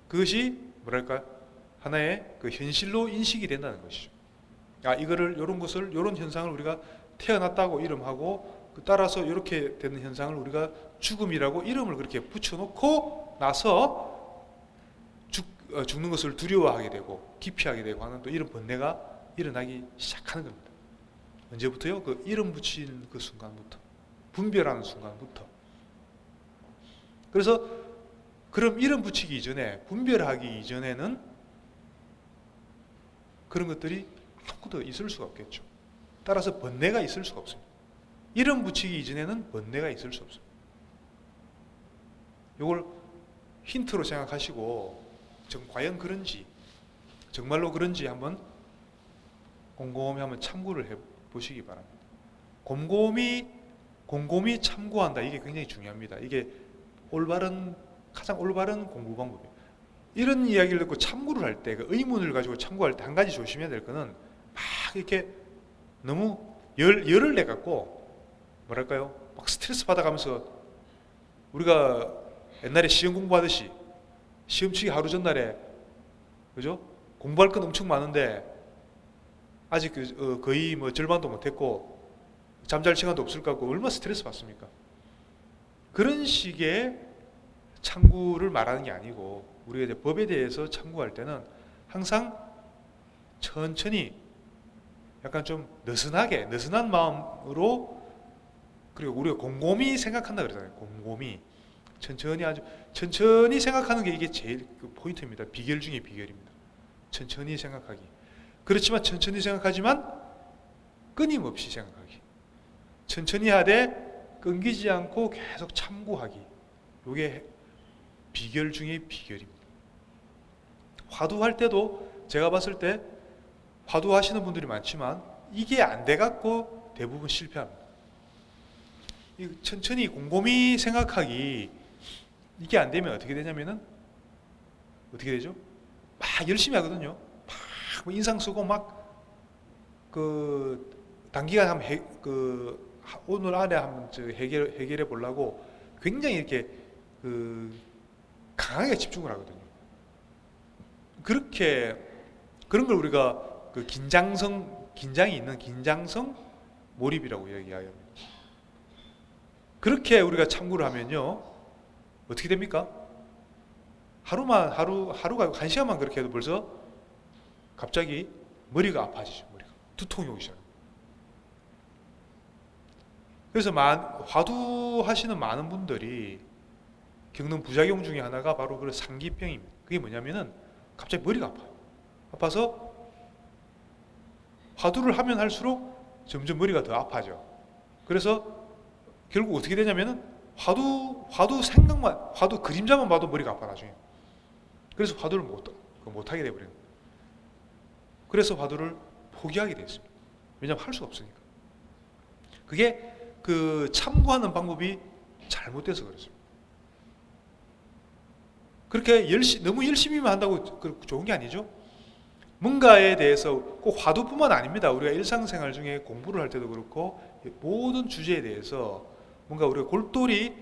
그것이 뭐랄까 하나의 그 현실로 인식이 된다는 것이죠. 이런 현상을 우리가 태어났다고 이름하고 따라서 이렇게 되는 현상을 우리가 죽음이라고 이름을 그렇게 붙여놓고 나서 죽는 것을 두려워하게 되고 기피하게 되고 하는 또 이런 번뇌가 일어나기 시작하는 겁니다. 언제부터요? 그 이름 붙이는 그 순간부터, 분별하는 순간부터. 그래서 그럼 이름 붙이기 이전에, 분별하기 이전에는 그런 것들이 아무것도 있을 수가 없겠죠. 따라서 번뇌가 있을 수가 없습니다. 이름 붙이기 이전에는 번뇌가 있을 수 없습니다. 이걸 힌트로 생각하시고 과연 그런지, 정말로 그런지 한번 곰곰이 한번 참고를 해보시기 바랍니다. 곰곰이 참고한다. 이게 굉장히 중요합니다. 이게 가장 올바른 공부 방법이에요. 이런 이야기를 듣고 참고를 할 때, 그 의문을 가지고 참고할 때 한 가지 조심해야 될 거는 막 이렇게 너무 열을 내갖고 뭐랄까요? 막 스트레스 받아가면서 우리가 옛날에 시험 공부하듯이 시험 치기 하루 전날에, 그죠? 공부할 건 엄청 많은데 아직 거의 뭐 절반도 못했고 잠잘 시간도 없을 것 같고 얼마나 스트레스 받습니까? 그런 식의 참고를 말하는 게 아니고, 우리가 이제 법에 대해서 참고할 때는 항상 천천히, 약간 좀 느슨한 마음으로, 그리고 우리가 곰곰이 생각한다 그러잖아요. 곰곰이 천천히, 아주 천천히 생각하는 게 이게 제일 그 포인트입니다. 비결 중에 비결입니다. 천천히 생각하기. 그렇지만 천천히 생각하지만 끊임없이 생각하기. 천천히 하되 끊기지 않고 계속 참고하기. 이게 비결 중에 비결입니다. 화두할 때도 제가 봤을 때 화두하시는 분들이 많지만 이게 안 돼갖고 대부분 실패합니다. 천천히 곰곰이 생각하기, 이게 안 되면 어떻게 되냐면은, 어떻게 되죠? 막 열심히 하거든요. 막 인상 쓰고 막 그 단기간 한번 오늘 안에 한번 해결해 보려고 굉장히 이렇게 강하게 집중을 하거든요. 그런 걸 우리가 긴장이 있는 긴장성 몰입이라고 이야기합니다. 그렇게 우리가 참고를 하면요, 어떻게 됩니까? 하루가 한 시간만 그렇게 해도 벌써 갑자기 머리가 아파지죠. 두통이 오기 시작합니다. 그래서 화두하시는 많은 분들이 겪는 부작용 중에 하나가 바로 그 상기병입니다. 그게 뭐냐면은 갑자기 머리가 아파요. 아파서 화두를 하면 할수록 점점 머리가 더 아파져. 그래서 결국 어떻게 되냐면은 화두 그림자만 봐도 머리가 아파 나중에. 그래서 화두를 못하게 돼버려요. 그래서 화두를 포기하게 됐습니다. 왜냐하면 할 수가 없으니까. 그게 참고하는 방법이 잘못돼서 그렇습니다. 그렇게 너무 열심히만 한다고 좋은 게 아니죠. 뭔가에 대해서 꼭 화두뿐만 아닙니다. 우리가 일상생활 중에 공부를 할 때도 그렇고 모든 주제에 대해서 뭔가 우리가 골똘히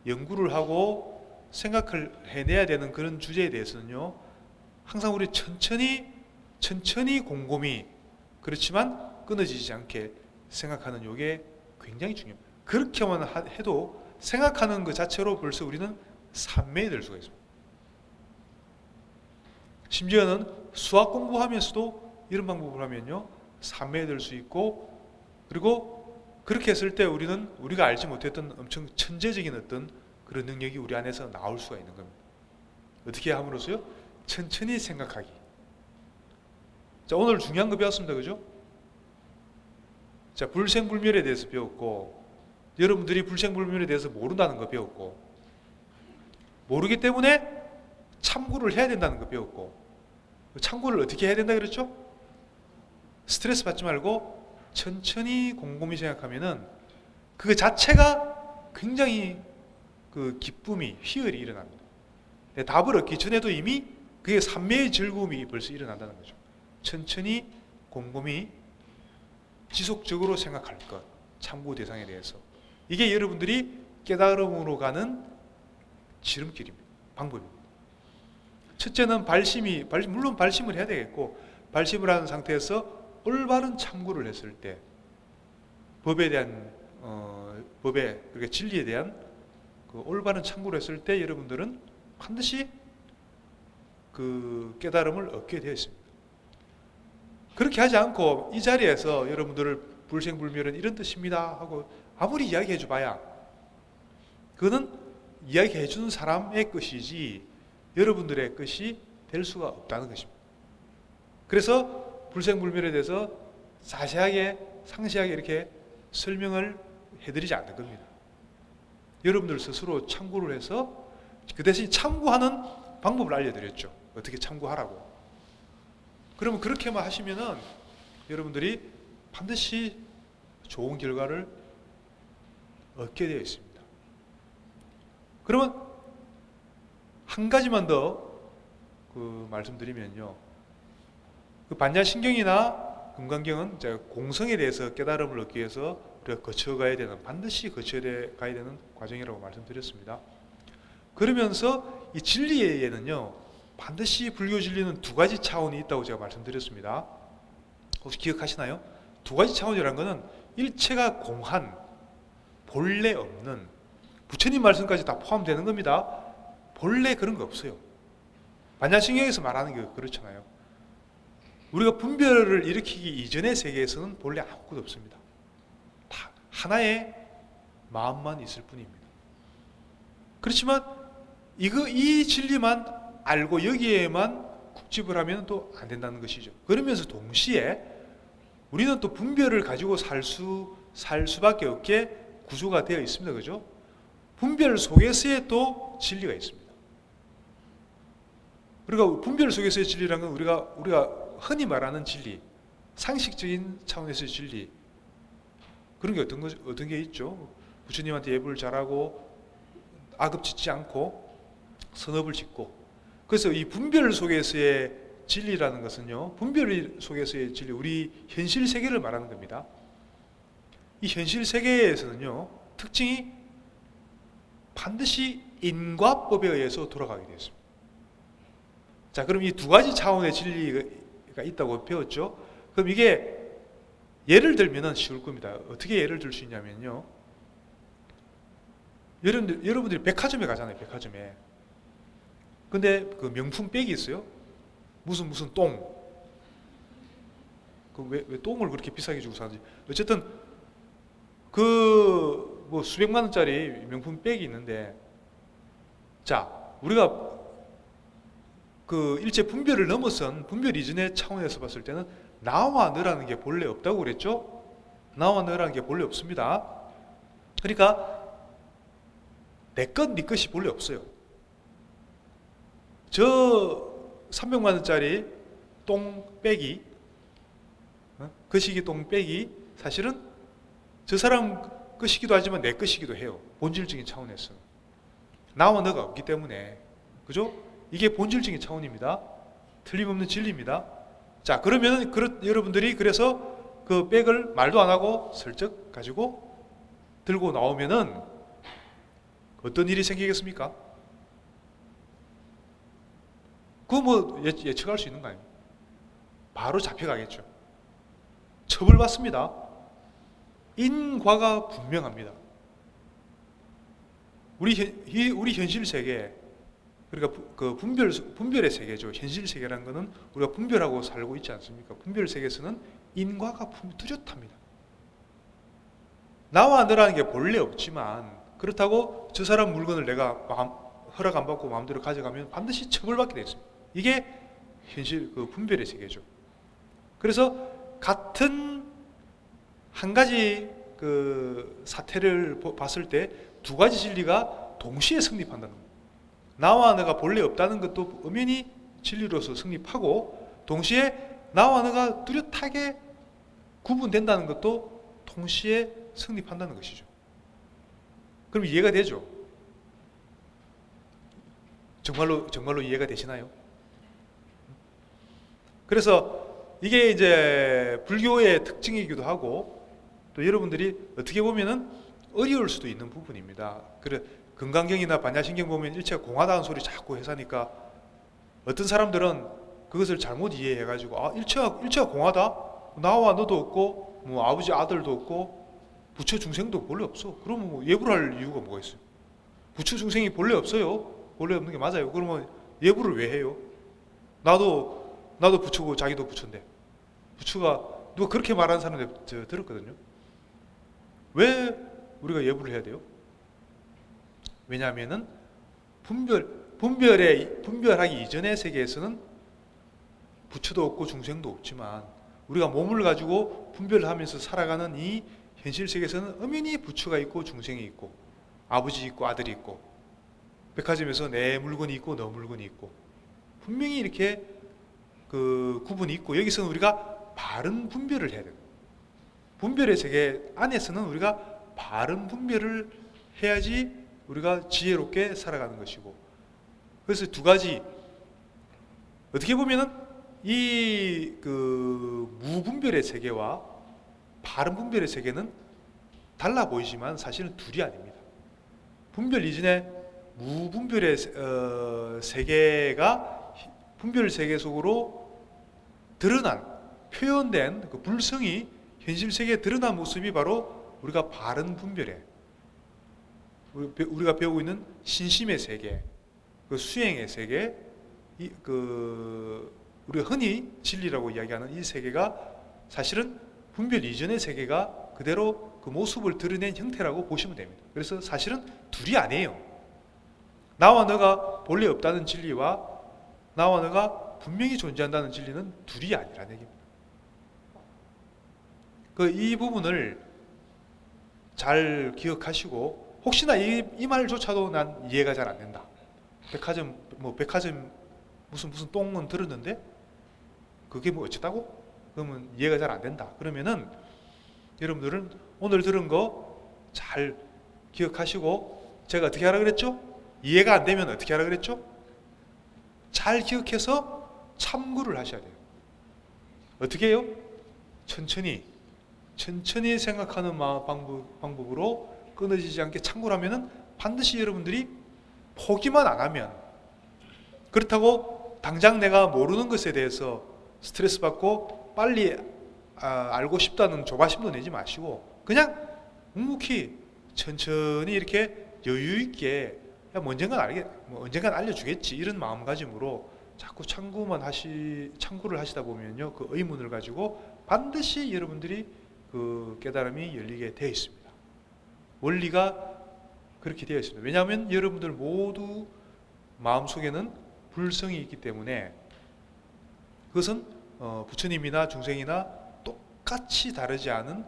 연구를 하고 생각을 해내야 되는 그런 주제에 대해서는요, 항상 우리 천천히 곰곰이, 그렇지만 끊어지지 않게 생각하는 요게 굉장히 중요합니다. 그렇게만 해도 생각하는 것 자체로 벌써 우리는 산매에 들 수가 있습니다. 심지어는 수학 공부하면서도 이런 방법을 하면요, 산매에 들 수 있고, 그리고 그렇게 했을 때 우리가 알지 못했던 엄청 천재적인 어떤 그런 능력이 우리 안에서 나올 수가 있는 겁니다. 어떻게 함으로써요? 천천히 생각하기. 자, 오늘 중요한 거 배웠습니다. 그죠? 자, 불생불멸에 대해서 배웠고, 여러분들이 불생불멸에 대해서 모른다는 거 배웠고, 모르기 때문에 참고를 해야 된다는 거 배웠고, 참고를 어떻게 해야 된다 그랬죠? 스트레스 받지 말고 천천히 곰곰이 생각하면은 그 자체가 굉장히 기쁨이, 희열이 일어납니다. 답을 얻기 전에도 이미 그게 산매의 즐거움이 벌써 일어난다는 거죠. 천천히 곰곰이 지속적으로 생각할 것, 참고 대상에 대해서. 이게 여러분들이 깨달음으로 가는 지름길입니다. 방법입니다. 첫째는 물론 발심을 해야 되겠고, 발심을 하는 상태에서 올바른 참고를 했을 때 그러니까 진리에 대한 그 올바른 참고를 했을 때 여러분들은 반드시 그 깨달음을 얻게 되어 있습니다. 그렇게 하지 않고 이 자리에서 여러분들을 불생불멸은 이런 뜻입니다 하고 아무리 이야기해 줘봐야 그거는 이야기해 주는 사람의 것이지 여러분들의 것이 될 수가 없다는 것입니다. 그래서 불생불멸에 대해서 자세하게 상세하게 이렇게 설명을 해드리지 않는 겁니다. 여러분들 스스로 참고를 해서 그 대신 참고하는 방법을 알려드렸죠. 어떻게 참고하라고. 그러면 그렇게만 하시면은 여러분들이 반드시 좋은 결과를 얻게 되어 있습니다. 그러면 한 가지만 더 말씀드리면요. 반야신경이나 금강경은 공성에 대해서 깨달음을 얻기 위해서 우리가 거쳐가야 되는, 반드시 거쳐야 가야 되는 과정이라고 말씀드렸습니다. 그러면서 이 진리에는요, 반드시 불교 진리는 두 가지 차원이 있다고 제가 말씀드렸습니다. 혹시 기억하시나요? 두 가지 차원이라는 것은 일체가 공한, 본래 없는, 부처님 말씀까지 다 포함되는 겁니다. 본래 그런 거 없어요. 반야신경에서 말하는 게 그렇잖아요. 우리가 분별을 일으키기 이전의 세계에서는 본래 아무것도 없습니다. 다 하나의 마음만 있을 뿐입니다. 그렇지만 이 진리만 알고 여기에만 국집을 하면 또 안 된다는 것이죠. 그러면서 동시에 우리는 또 분별을 가지고 살 수밖에 없게 구조가 되어 있습니다. 그죠? 분별 속에서의 또 진리가 있습니다. 그러니까 분별 속에서의 진리라는 건 우리가 흔히 말하는 진리, 상식적인 차원에서의 진리, 그런 게 어떤 게 있죠? 부처님한테 예불 잘하고 악업 짓지 않고 선업을 짓고, 그래서 이 분별 속에서의 진리라는 것은요, 분별 속에서의 진리, 우리 현실 세계를 말하는 겁니다. 이 현실 세계에서는요, 특징이 반드시 인과법에 의해서 돌아가게 되어 있습니다. 자, 그럼 이 두 가지 차원의 진리가 있다고 배웠죠? 그럼 이게 예를 들면 쉬울 겁니다. 어떻게 예를 들 수 있냐면요, 여러분들이 백화점에 가잖아요. 백화점에. 근데 그 명품 백이 있어요. 무슨 똥. 왜 똥을 그렇게 비싸게 주고 사는지. 어쨌든 뭐 수백만 원짜리 명품 백이 있는데, 자, 우리가 그 일체 분별을 넘어선 분별 이전의 차원에서 봤을 때는 나와 너라는 게 본래 없다고 그랬죠? 나와 너라는 게 본래 없습니다. 그러니까 내 것, 네 것이 본래 없어요. 저 300만 원짜리 똥배기, 거시기 똥배기, 사실은 저 사람 것이기도 하지만 내 것이기도 해요. 본질적인 차원에서. 나와 너가 없기 때문에. 그죠? 이게 본질적인 차원입니다. 틀림없는 진리입니다. 자, 그러면 여러분들이 그래서 그 백을 말도 안 하고 슬쩍 가지고 들고 나오면은 어떤 일이 생기겠습니까? 그거 뭐 예측할 수 있는 거 아닙니까? 바로 잡혀가겠죠. 처벌받습니다. 인과가 분명합니다. 우리 현실 세계, 그러니까 그 분별의 세계죠. 현실 세계라는 것은 우리가 분별하고 살고 있지 않습니까? 분별 세계에서는 인과가 뚜렷합니다. 나와 너라는 게 본래 없지만, 그렇다고 저 사람 물건을 내가 허락 안 받고 마음대로 가져가면 반드시 처벌받게 되어 있습니다. 이게 현실 그 분별의 세계죠. 그래서 같은 한 가지 그 사태를 봤을 때 두 가지 진리가 동시에 성립한다는 겁니다. 나와 너가 본래 없다는 것도 엄연히 진리로서 성립하고, 동시에 나와 너가 뚜렷하게 구분된다는 것도 동시에 성립한다는 것이죠. 그럼 이해가 되죠? 정말로 이해가 되시나요? 그래서 이게 이제 불교의 특징이기도 하고, 또 여러분들이 어떻게 보면은 어려울 수도 있는 부분입니다. 그래, 금강경이나 반야신경 보면 일체가 공하다는 소리 자꾸 해사니까 어떤 사람들은 그것을 잘못 이해해가지고, 아, 일체가 공하다? 나와 너도 없고, 뭐 아버지 아들도 없고, 부처 중생도 본래 없어. 그러면 뭐 예불할 이유가 뭐가 있어요? 부처 중생이 본래 없어요. 본래 없는 게 맞아요. 그러면 예불을 왜 해요? 나도 부처고 자기도 부처인데, 부처가 누가 그렇게 말하는 사람 제가 들었거든요. 왜 우리가 예불을 해야 돼요? 왜냐하면은 분별하기 이전의 세계에서는 부처도 없고 중생도 없지만, 우리가 몸을 가지고 분별을 하면서 살아가는 이 현실 세계에서는 엄연히 부처가 있고 중생이 있고 아버지 있고 아들이 있고, 백화점에서 내 물건이 있고 너 물건이 있고, 분명히 이렇게 그 구분이 있고, 여기서는 우리가 바른 분별을 해야 돼요. 분별의 세계 안에서는 우리가 바른 분별을 해야지 우리가 지혜롭게 살아가는 것이고, 그래서 두 가지, 어떻게 보면은 이 그 무분별의 세계와 바른 분별의 세계는 달라 보이지만 사실은 둘이 아닙니다. 분별 이전에 무분별의 세계가 분별 세계 속으로 드러난, 표현된 그 불성이 현실 세계에 드러난 모습이 바로 우리가 바른 분별에, 우리가 배우고 있는 신심의 세계, 그 수행의 세계, 우리가 흔히 진리라고 이야기하는 이 세계가 사실은 분별 이전의 세계가 그대로 그 모습을 드러낸 형태라고 보시면 됩니다. 그래서 사실은 둘이 아니에요. 나와 너가 본래 없다는 진리와 나와 너가 분명히 존재한다는 진리는 둘이 아니라는 얘기입니다. 이 부분을 잘 기억하시고, 혹시나 이 말조차도 난 이해가 잘 안 된다. 백화점 무슨 똥은 들었는데 그게 뭐 어쨌다고? 그러면 이해가 잘 안 된다. 그러면은 여러분들은 오늘 들은 거 잘 기억하시고, 제가 어떻게 하라 그랬죠? 이해가 안 되면 어떻게 하라 그랬죠? 잘 기억해서 참고를 하셔야 돼요. 어떻게 해요? 천천히 생각하는 방법으로 끊어지지 않게 참고를 하면은 반드시 여러분들이 포기만 안 하면, 그렇다고 당장 내가 모르는 것에 대해서 스트레스 받고 빨리 알고 싶다는 조바심도 내지 마시고, 그냥 묵묵히 천천히 이렇게 여유 있게, 언젠간 알려주겠지, 이런 마음가짐으로 자꾸 참고를 하시다 보면요, 그 의문을 가지고 반드시 여러분들이 그 깨달음이 열리게 되어 있습니다. 원리가 그렇게 되어 있습니다. 왜냐하면 여러분들 모두 마음속에는 불성이 있기 때문에, 그것은 부처님이나 중생이나 똑같이 다르지 않은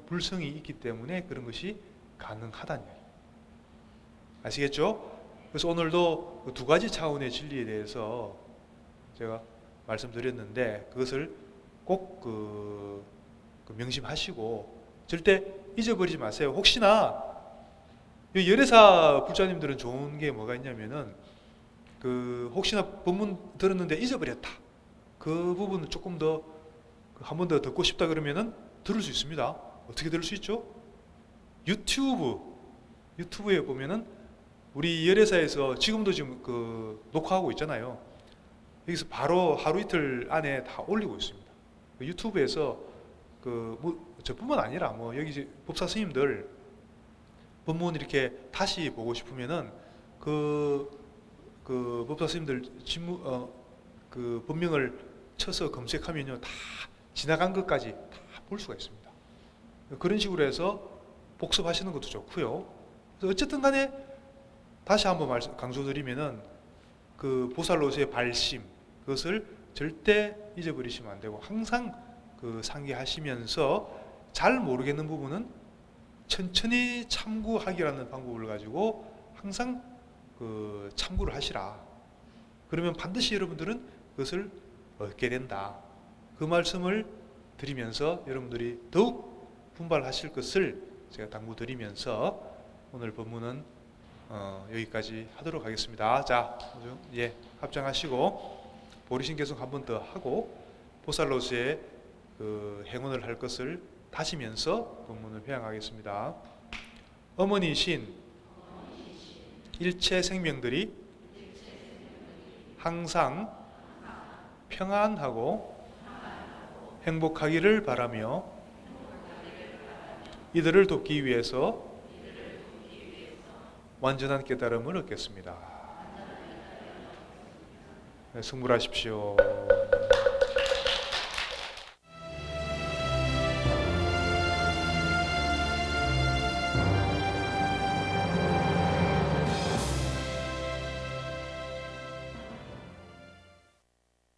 불성이 있기 때문에 그런 것이 가능하다는 얘기. 아시겠죠? 그래서 오늘도 두 가지 차원의 진리에 대해서 제가 말씀드렸는데, 그것을 꼭 명심하시고 절대 잊어버리지 마세요. 혹시나 열애사 불자님들은 좋은 게 뭐가 있냐면은, 혹시나 본문 들었는데 잊어버렸다, 그 부분은 조금 더 한 번 더 듣고 싶다 그러면은 들을 수 있습니다. 어떻게 들을 수 있죠? 유튜브에 보면은 우리 열애사에서 지금도 지금 녹화하고 있잖아요. 여기서 바로 하루 이틀 안에 다 올리고 있습니다. 유튜브에서 저뿐만 아니라 여기 법사 스님들 본문 이렇게 다시 보고 싶으면은 법사 스님들 본명을 쳐서 검색하면요, 다 지나간 것까지 다 볼 수가 있습니다. 그런 식으로 해서 복습하시는 것도 좋고요. 그래서 어쨌든 간에 다시 한번 강조드리면은 보살로서의 발심, 그것을 절대 잊어버리시면 안 되고, 항상 상기하시면서 잘 모르겠는 부분은 천천히 참고하기라는 방법을 가지고 항상 참고를 하시라. 그러면 반드시 여러분들은 그것을 얻게 된다. 그 말씀을 드리면서 여러분들이 더욱 분발하실 것을 제가 당부드리면서 오늘 법문은 여기까지 하도록 하겠습니다. 자, 합장하시고 보리신 계속 한 번 더 하고 보살로서의 행운을 할 것을 다시면서 법문을 회양하겠습니다. 어머니신 일체 생명들이 항상 평안하고 행복하기를 바라며 이들을 돕기 위해서 완전한 깨달음을 얻겠습니다. 네, 승불하십시오.